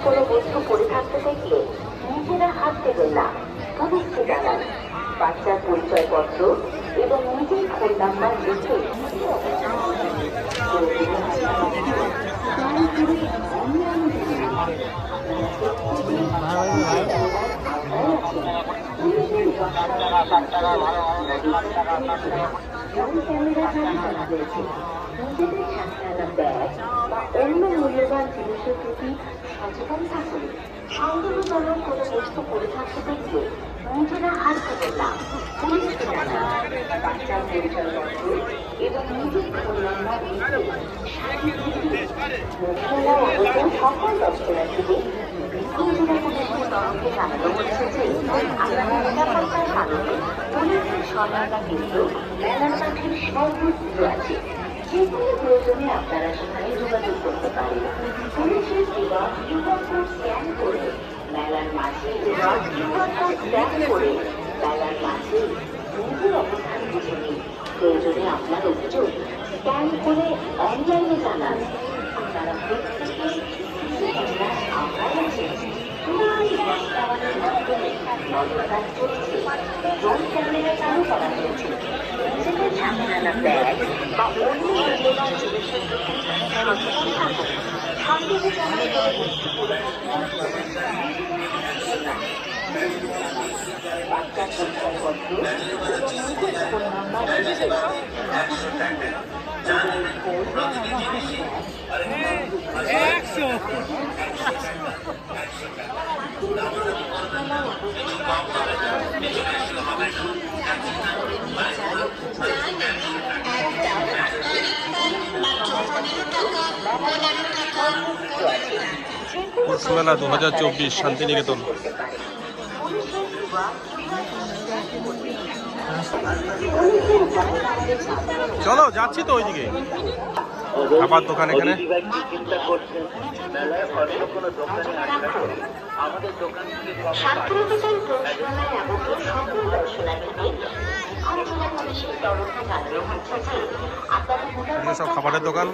কোনো বস্তু পড়ে থাকতে দেখলে নিজেরা হাত দেবেন না, পুলিশকে জানান। বাচ্চার পরিচয়পত্র এবং নিজের ফোন নাম্বার লিখে নিজেদের সাথে ব্যাগ বা অন্য মূল্যবান জিনিসের প্রতি সচেতন থাকুন। সন্দেহজনক কোনো বস্তু পড়ে থাকতে দেখলে নিজেরা হাত দেবেন না, পুলিশকে জানান। বাচ্চার পরিচয়পত্র এবং নিজের ফোন নাম্বার সকল দর্শনার্থীদের বিক্ষোভ পুলিশের তরফে জানানো হচ্ছে যে আপনারা নিরাপত্তার কারণে পুলিশের সহায়তা কেন্দ্র মেলার মাঠের সর্বত্র আছে। যে কোনো প্রয়োজনে আপনারা সেখানে যোগাযোগ করতে পারেন। পুলিশের দেওয়া কিউআর কোড স্ক্যান করে মেলার মাঝে মেলার মাঝে নিজের অবস্থান বুঝে নিন। প্রয়োজনে আপনার অভিযোগ স্ক্যান করে অনলাইনে জানান। আপনারা প্রত্যেকে আমরাই আছি। নজরদারি চলছে, ড্রোন ক্যামেরা চালু করা হয়েছে। নিজেদের সামনে ব্যাগ বা অন্য মূল্যবান জিনিসের প্রতি সচেতন থাকুন। সন্দেহজনক কোনো বস্তু পড়ে বাচ্চার পরিচয়পত্র এবং নিজের ফোন নাম্বার মেলা 2024 শান্তিনিকেতন। চলো যাচ্ছি তো ওইদিকে খাবার দোকান এখানে। সব খাবারের দোকান।